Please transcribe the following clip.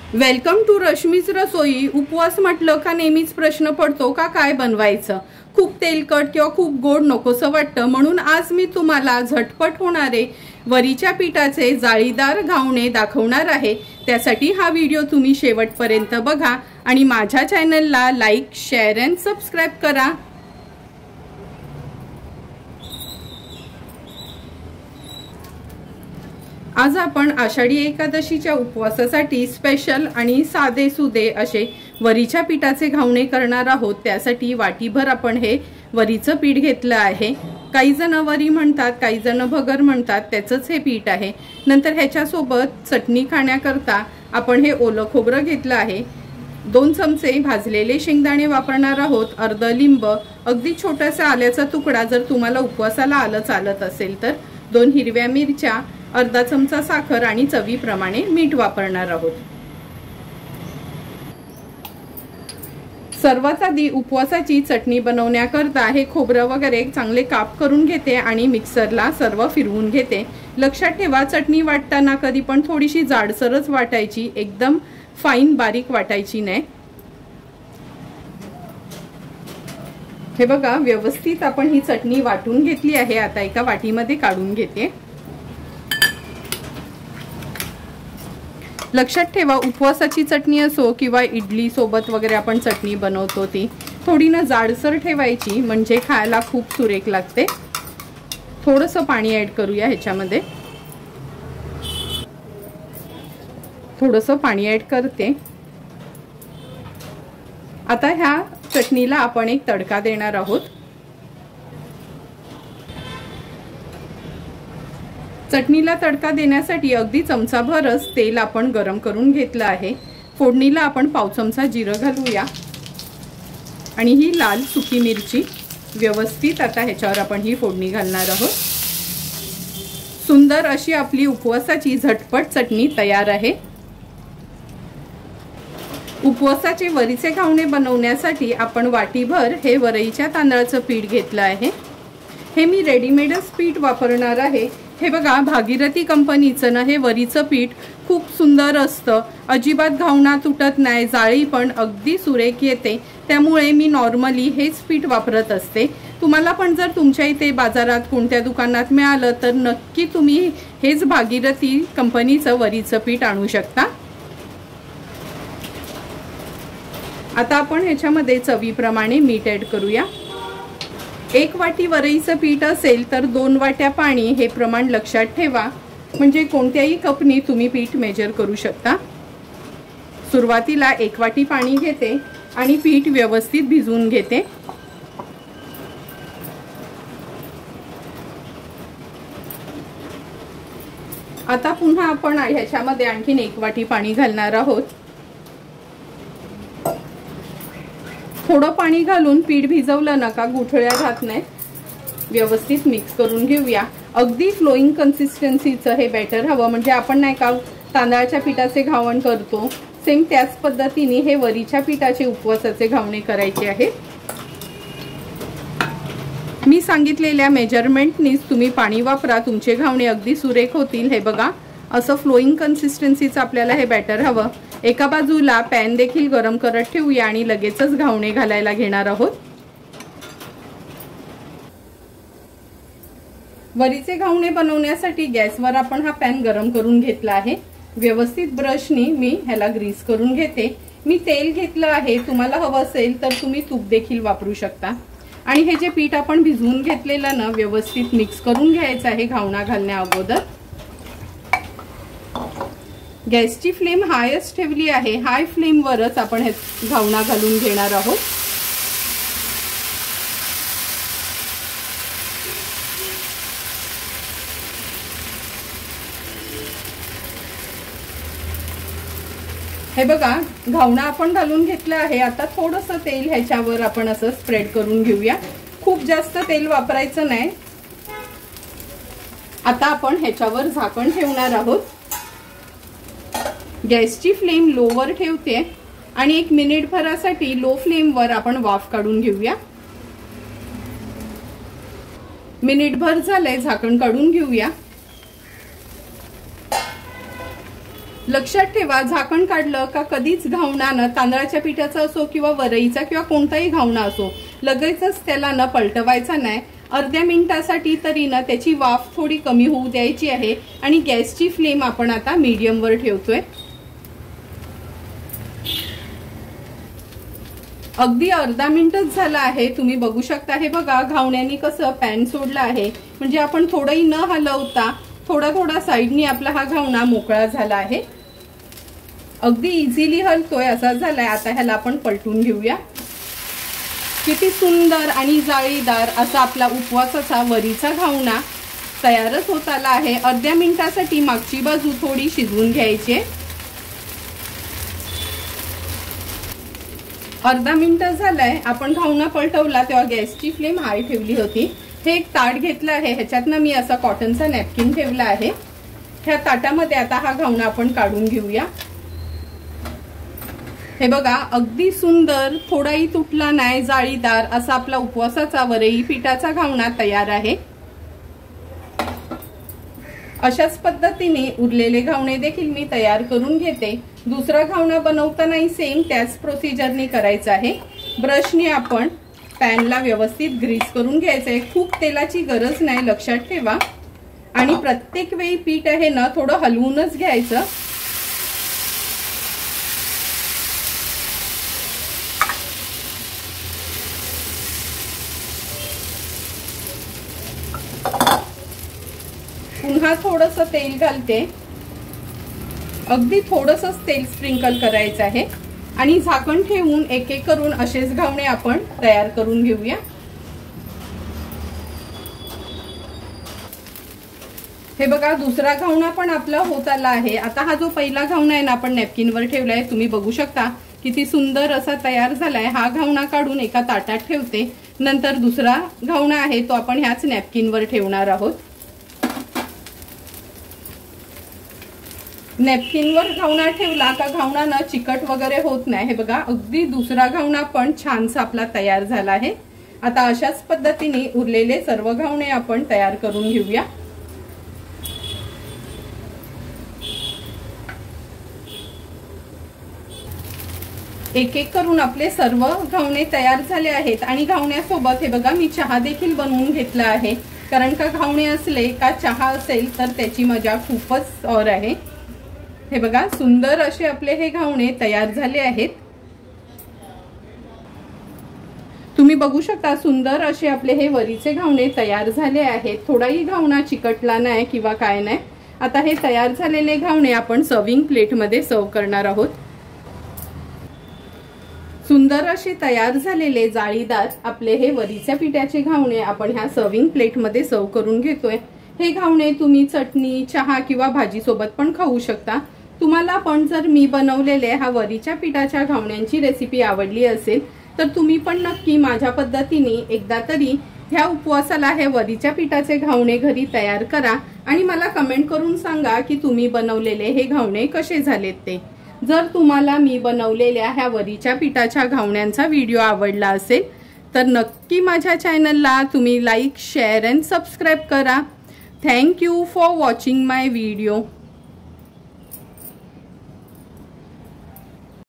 Welcome to रश्मीच रसोई। उपवास म्हटलं का नेहमीच प्रश्न पडतो का काय बनवायचं। खूप तेलकट किंवा खूप गोड नकोसं वाटतं, म्हणून आज मी तुम्हाला झटपट होणारे वरीच्या पिठाचे जाळीदार घावणे दाखवणार आहे। त्यासाठी हा व्हिडिओ तुम्ही शेवटपर्यंत बघा आणि माझ्या चॅनलला लाईक, शेअर आणि सबस्क्राइब करा। आज आपण आषाढी एकादशीच्या उपवासासाठी स्पेशल आणि साधे सुधे असे वरीच्या पिठाचे घावणे करणार आहोत। त्यासाठी वाटीभर आपण हे वरीचं पीठ घेतलं आहे। काही जण वरी म्हणतात, काही जण भगर म्हणतात, त्याचंच हे पीठ आहे। नंतर ह्याच्या सोबत चटणी खाण्याकरता आपण हे ओलं खोबरं घेतलं आहे। 2 चमचे भाजलेले शेंगदाणे वापरणार आहोत। अर्ध लिंब, अगदी छोटासा आल्याचा तुकडा जर तुम्हाला उपवासाला आलं चालत असेल तर, 2 हिरव्या मिरच्या, अर्धा चमचा साखर आणि चवीप्रमाणे मीठ वापरणार आहोत। सर्वात आधी उपवासाची चटणी बनवण्याकरता हे खोबरं वगैरे चांगले काप करून घेते आणि मिक्सरला सर्व फिरवून घेते। लक्षात ठेवा, चटणी वाटताना कधी पण थोडीशी जाडसरच वाटायची, एकदम फाईन बारीक वाटायची नाही। हे बघा, व्यवस्थित आपण ही चटणी वाटून घेतली आहे। आता एका वाटीमध्ये काढून घेते। लक्षात ठेवा, उपवासाची चटणी असो किंवा इडली सोबत वगैरे आपण चटणी बनवतो ती थोडी ना जाडसर ठेवायची, म्हणजे खायला खूप सुरेख लागते। थोडंसं पाणी ऍड करूया ह्याच्यामध्ये। थोडंसं पाणी ऍड करते। आता ह्या चटणीला आपण एक तडका देणार आहोत। चटणीला तडका देण्यासाठी अगदी चमचाभरच तेल आपण गरम करून घेतलं आहे। फोडणीला आपण पाव चमचा जिरं घालूया आणि ही लाल सुकी मिरची व्यवस्थित आता ह्याच्यावर आपण ही फोडणी घालणार आहोत। सुंदर अशी आपली उपवासाची झटपट चटणी तयार आहे। उपवासाचे वरीचे घावणे बनवण्यासाठी आपण वाटीभर हे वरईच्या तांदळाचं पीठ घेतलं आहे। हे मी रेडीमेडच पीठ वापरणार आहे। हे बघा, भागीरथी कंपनीचं ना हे वरीचं पीठ खूप सुंदर असतं, अजिबात घावणा तुटत नाही, जाळी पण अगदी सुरेख येते। त्यामुळे मी नॉर्मली हेच पीठ वापरत असते। तुम्हाला पण जर तुमच्या इथे बाजारात कोणत्या दुकानात मिळालं तर नक्की तुम्ही हेच भागीरथी कंपनीचं वरीचं पीठ आणू शकता। आता आपण ह्याच्यामध्ये चवीप्रमाणे मीठ ऍड करूया। 1 वाटी वरईचं पीठ असेल तर 2 वाट्या पाणी हे प्रमाण लक्षात ठेवा, म्हणजे कोणत्याही कपनी तुम्ही पीठ मेजर करू शकता। सुरुवातीला 1 वाटी पाणी घेते आणि पीठ व्यवस्थित भिजवून घेते। आता पुन्हा आपण ह्याच्यामध्ये आणखीन 1 वाटी पाणी घालणार आहोत। थोडं पाणी घालून पीठ भिजवलं ना का गुठळ्या राहत नाही। व्यवस्थित मिक्स करून घेऊया। अगदी फ्लोईंग कन्सिस्टन्सीचं हे बॅटर हवं, म्हणजे आपण नाही का तांदळाच्या पिठाचे घावण करतो सेम त्याच पद्धतीने हे वरीच्या पिठाचे उपवासाचे घावणे करायचे आहे। मी सांगितलेल्या मेजरमेंटनीच तुम्ही पाणी वापरा, तुमचे घावणे अगदी सुरेख होतील। हे बघा, असं फ्लोईंग कन्सिस्टन्सीचं आपल्याला हे बॅटर हवं। एका बाजूला पॅन देखील गरम करत ठेवूया आणि लगेचच घावणे घालायला घेणार आहोत। वरीचे घावणे बनवण्यासाठी गॅसवर आपण हा पॅन गरम करून घेतला आहे। व्यवस्थित ब्रशनी मी ह्याला ग्रीस करून घेते। मी तेल घेतलं आहे, तुम्हाला हवं असेल तर तुम्ही तूप देखील वापरू शकता। आणि हे जे पीठ आपण भिजवून घेतलेलं ना व्यवस्थित मिक्स करून घ्यायचं आहे घावणा घालण्या अगोदर। गॅसची फ्लेम हायच ठेवली आहे। हाय फ्लेमवरच आपण हे घावणा घालून घेणार आहोत। हे बघा, घावणा आपण घालून घेतलं आहे। आता थोडंसं तेल ह्याच्यावर आपण असं स्प्रेड करून घेऊया। खूप जास्त तेल वापरायचं नाही। आता आपण ह्याच्यावर झाकण ठेवणार आहोत। गॅसची फ्लेम लोवर ठेवते आणि 1 मिनिटभरासाठी लो फ्लेमवर आपण वाफ काढून घेऊया। मिनिटभर झाले, झाकण काढून घेऊया। लक्षात ठेवा, झाकण काढलं का कधीच घावणानं तांदळाच्या पिठाचा असो किंवा वरईचा किंवा कोणताही घावणा असो लगेचच त्याला न पलटवायचा नाही। अर्ध्या मिनिटासाठी तरी ना त्याची वाफ थोडी कमी होऊ द्यायची आहे आणि गॅसची फ्लेम आपण आता मीडियम वर ठेवतोय। अगदी अर्धा मिनिटच झाला आहे, तुम्ही बघू शकता। हे बघा घावण्यानी कसं पॅन सोडलं आहे, म्हणजे आपण थोडंही न हलवता थोडा थोडा साईडनी आपला हा घावणा मोकळा झाला आहे। अगदी इझिली हलतोय असा झालाय। आता ह्याला आपण पलटून घेऊया। किती सुंदर आणि जाळीदार असा आपला उपवासाचा वरीचा घावणा तयारच होत आला आहे। अर्ध्या मिनिटासाठी मागची बाजू थोडी शिजवून घ्यायची। अर्धा मिनिट झालाय, आपण घावणा पलटवला तेव्हा गॅसची फ्लेम हाय ठेवली होती। हे एक ताट घेतलं आहे, ह्याच्यातनं मी असा कॉटनचा नॅपकिन ठेवला आहे। ह्या ताटामध्ये आता हा घावणा आपण काढून घेऊया। हे बघा अगदी सुंदर, थोडाही तुटला नाही, जाळीदार असा आपला उपवासाचा वरई पिठाचा घावणा तयार आहे। अशाच पद्धतीने उरलेले घावणे देखील मी तयार करून घेते। दुसरा घावणा बनवतानाही सेम त्याच प्रोसिजरने करायचं आहे। ब्रशने आपण पॅनला व्यवस्थित ग्रीस करून घ्यायचं आहे। खूप तेलाची गरज नाही, लक्षात ठेवा। आणि प्रत्येक वेळी पीठ आहे ना थोडं हलवूनच घ्यायचं। पुन्हा थोडंसं तेल घालते, अगदी थोडंसंच तेल स्प्रिंकल करायचं आहे आणि झाकण ठेवून एक एक करून असेच घावणे आपण तयार करून घेऊया। हे बघा दुसरा घावणा पण आपला होत आला आहे। आता हा जो पहिला घावणा आहे ना आपण नॅपकिनवर ठेवलाय, तुम्ही बघू शकता किती सुंदर असा तयार झालाय। हा घावणा काढून एका ताटात ठेवते। नंतर दुसरा घावणा आहे तो आपण ह्याच नॅपकिनवर ठेवणार आहोत। नॅपकिनवर घावणा ठेवला का घावणा ना चिकट वगैरे होत नाही। हे बघा अगदी दुसरा घावणा पण छानसा आपला तयार झाला आहे। आता अशाच पद्धतीने उरलेले सर्व घावणे आपण तयार करून घेऊया। एक एक करून आपले सर्व घावणे तयार झाले आहेत आणि घावण्यासोबत हे बघा मी चहा देखील बनवून घेतला आहे, कारण का घावणे असले का चहा असेल तर त्याची मजा खूपच और आहे। हे बघा सुंदर असे आपले हे घावणे तयार झाले आहेत। तुम्ही बघू शकता सुंदर असे आपले हे वरीचे घावणे तयार झाले आहेत। थोडाही घावणा चिकटला नाही किंवा काय नाही। आता हे तयार झालेले घावणे आपण सर्विंग प्लेट मध्ये सर्व करणार आहोत। सुंदर असे तयार झालेले जाळीदार आपले हे वरीच्या पिठाचे घावणे आपण ह्या सर्विंग प्लेट मध्ये सर्व करून घेतोय। हे घावणे तुम्ही चटणी, चहा किंवा भाजी सोबत पण खाऊ शकता। तुम्हाला पण जर मी बनवलेले हा वरीच्या पिठाच्या घावण्यांची रेसिपी आवडली असेल तर तुम्ही पण नक्की माझ्या पद्धतीने एकदा तरी ह्या उपवासाला हे वरीच्या पिठाचे घावणे घरी तयार करा आणि मला कमेंट करून सांगा की तुम्ही बनवलेले हे घावणे कसे झालेत ते। जर तुम्हाला मी बनवलेल्या ह्या वरीच्या पिठाच्या घावण्यांचा व्हिडिओ आवडला असेल तर नक्की माझ्या चॅनलला तुम्ही लाईक, शेअर अँड सबस्क्राईब करा। Thank you for watching my video.